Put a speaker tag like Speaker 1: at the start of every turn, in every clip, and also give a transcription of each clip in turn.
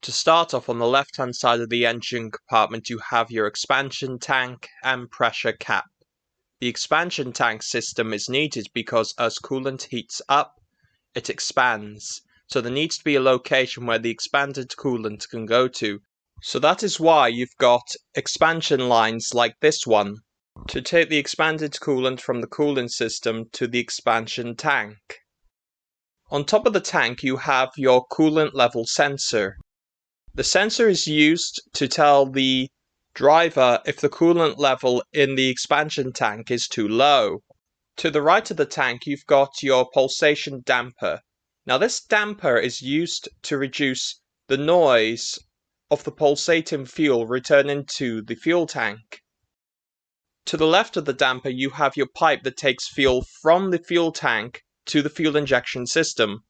Speaker 1: To start off, on the left hand side of the engine compartment you have your expansion tank and pressure cap. The expansion tank system is needed because as coolant heats up, it expands. So there needs to be a location where the expanded coolant can go to. So that is why you've got expansion lines like this one to take the expanded coolant from the cooling system to the expansion tank. On top of the tank you have your coolant level sensor. The sensor is used to tell the driver if the coolant level in the expansion tank is too low. To the right of the tank you've got your pulsation damper. Now this damper is used to reduce the noise of the pulsating fuel returning to the fuel tank. To the left of the damper you have your pipe that takes fuel from the fuel tank to the fuel injection system.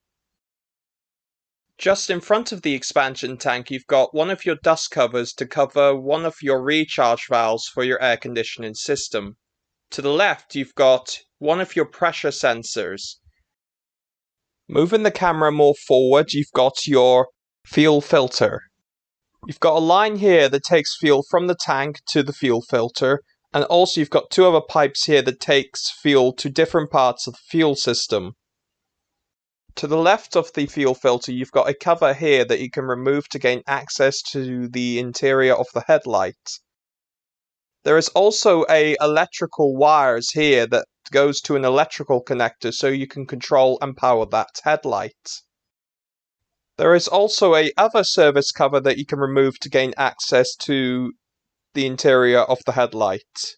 Speaker 1: Just in front of the expansion tank you've got one of your dust covers to cover one of your recharge valves for your air conditioning system. To the left you've got one of your pressure sensors. Moving the camera more forward you've got your fuel filter. You've got a line here that takes fuel from the tank to the fuel filter, and also you've got two other pipes here that takes fuel to different parts of the fuel system. To the left of the fuel filter you've got a cover here that you can remove to gain access to the interior of the headlight. There is also electrical wires here that goes to an electrical connector so you can control and power that headlight. There is also a other service cover that you can remove to gain access to the interior of the headlight.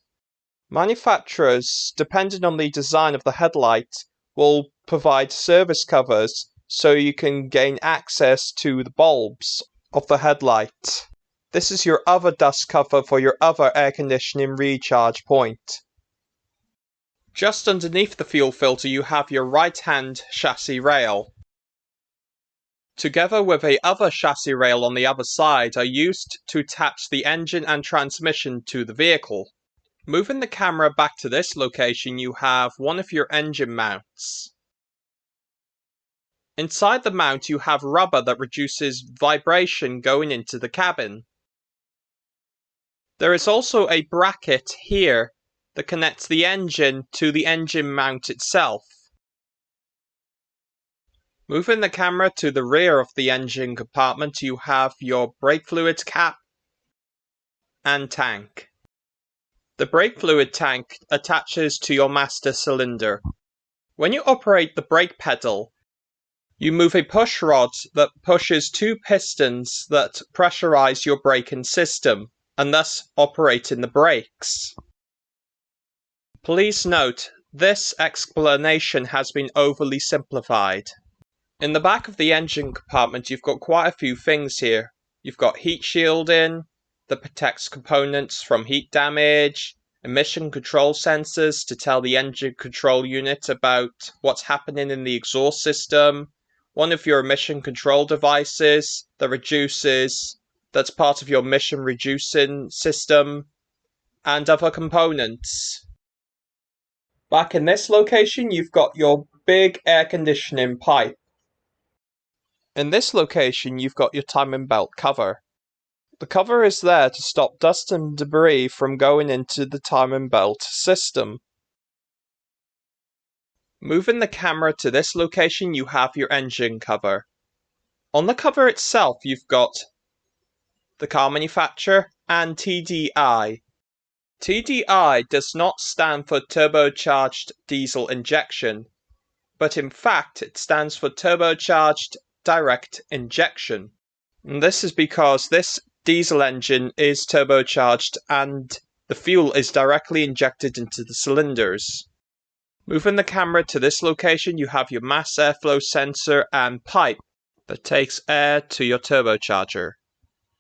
Speaker 1: Manufacturers, depending on the design of the headlight, will provide service covers so you can gain access to the bulbs of the headlight. This is your other dust cover for your other air conditioning recharge point. Just underneath the fuel filter you have your right hand chassis rail. Together with a other chassis rail on the other side are used to attach the engine and transmission to the vehicle. Moving the camera back to this location you have one of your engine mounts. Inside the mount you have rubber that reduces vibration going into the cabin. There is also a bracket here that connects the engine to the engine mount itself. Moving the camera to the rear of the engine compartment you have your brake fluid cap and tank. The brake fluid tank attaches to your master cylinder. When you operate the brake pedal, you move a push rod that pushes two pistons that pressurize your braking system and thus operating the brakes. Please note, this explanation has been overly simplified. In the back of the engine compartment you've got quite a few things here. You've got heat shielding that protects components from heat damage, emission control sensors to tell the engine control unit about what's happening in the exhaust system, one of your emission control devices that's part of your emission reducing system, and other components. Back in this location you've got your big air conditioning pipe. In this location you've got your timing belt cover. The cover is there to stop dust and debris from going into the timing belt system. Moving the camera to this location you have your engine cover. On the cover itself you've got the car manufacturer and TDI. TDI does not stand for turbocharged diesel injection, but in fact it stands for turbocharged direct injection. And this is because this diesel engine is turbocharged and the fuel is directly injected into the cylinders. Moving the camera to this location you have your mass airflow sensor and pipe that takes air to your turbocharger.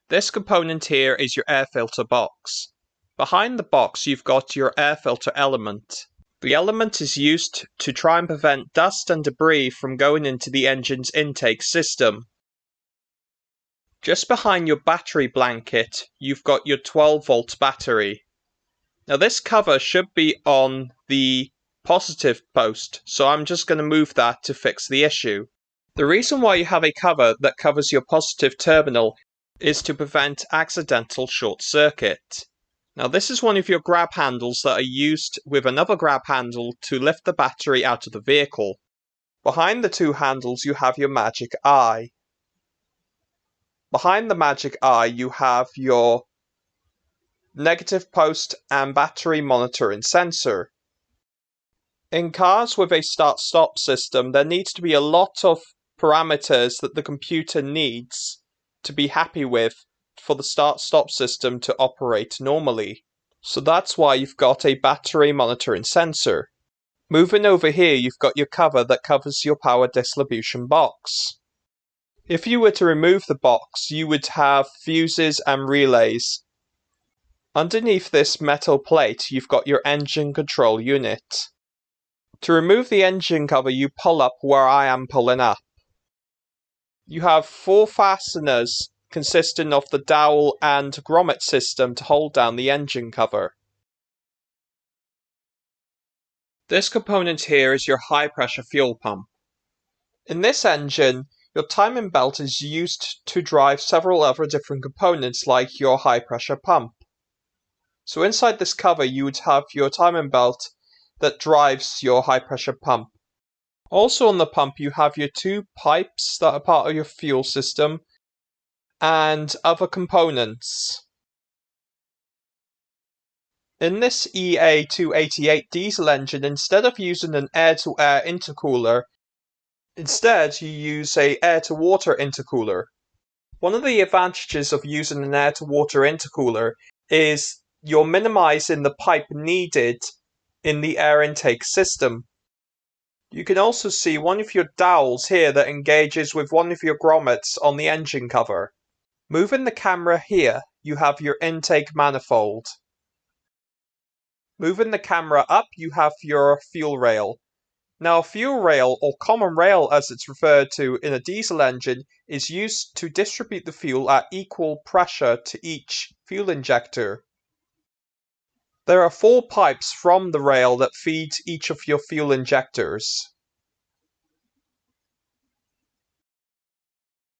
Speaker 1: This component here is your air filter box. Behind the box you've got your air filter element. The element is used to try and prevent dust and debris from going into the engine's intake system. Just behind your battery blanket, you've got your 12-volt battery. Now this cover should be on the positive post, so I'm just going to move that to fix the issue. The reason why you have a cover that covers your positive terminal is to prevent accidental short circuit. Now this is one of your grab handles that are used with another grab handle to lift the battery out of the vehicle. Behind the two handles you have your magic eye. Behind the magic eye you have your negative post and battery monitoring sensor. In cars with a start-stop system, there needs to be a lot of parameters that the computer needs to be happy with for the start-stop system to operate normally. So that's why you've got a battery monitoring sensor. Moving over here, you've got your cover that covers your power distribution box. If you were to remove the box, you would have fuses and relays. Underneath this metal plate, you've got your engine control unit. To remove the engine cover, you pull up where I am pulling up. You have 4 fasteners consisting of the dowel and grommet system to hold down the engine cover. This component here is your high pressure fuel pump. In this engine, your timing belt is used to drive several other different components like your high pressure pump. So inside this cover you would have your timing belt that drives your high pressure pump. Also on the pump you have your 2 pipes that are part of your fuel system and other components. In this EA288 diesel engine, instead of using an air-to-air intercooler, instead you use an air-to-water intercooler. One of the advantages of using an air-to-water intercooler is you're minimizing the pipe needed in the air intake system. You can also see one of your dowels here that engages with one of your grommets on the engine cover. Moving the camera here, you have your intake manifold. Moving the camera up, you have your fuel rail. Now, a fuel rail, or common rail as it's referred to in a diesel engine, is used to distribute the fuel at equal pressure to each fuel injector. There are 4 pipes from the rail that feed each of your fuel injectors.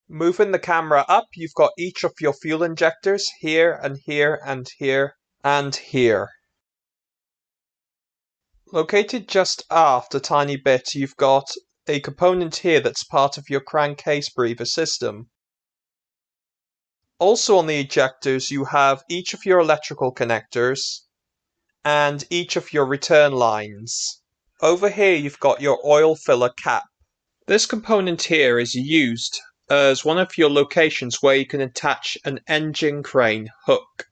Speaker 1: Moving the camera up, you've got each of your fuel injectors here and here and here and here. Located just aft a tiny bit, you've got a component here that's part of your crankcase breather system. Also on the ejectors, you have each of your electrical connectors and each of your return lines. Over here, you've got your oil filler cap. This component here is used as one of your locations where you can attach an engine crane hook.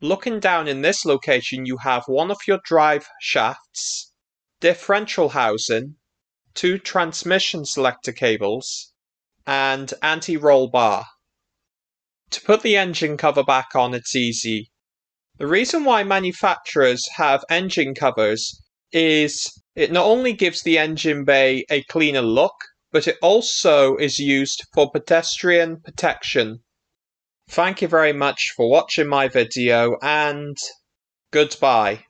Speaker 1: Looking down in this location, you have one of your drive shafts, differential housing, 2 transmission selector cables, and anti-roll bar. To put the engine cover back on, it's easy. The reason why manufacturers have engine covers is it not only gives the engine bay a cleaner look, but it also is used for pedestrian protection. Thank you very much for watching my video, and goodbye.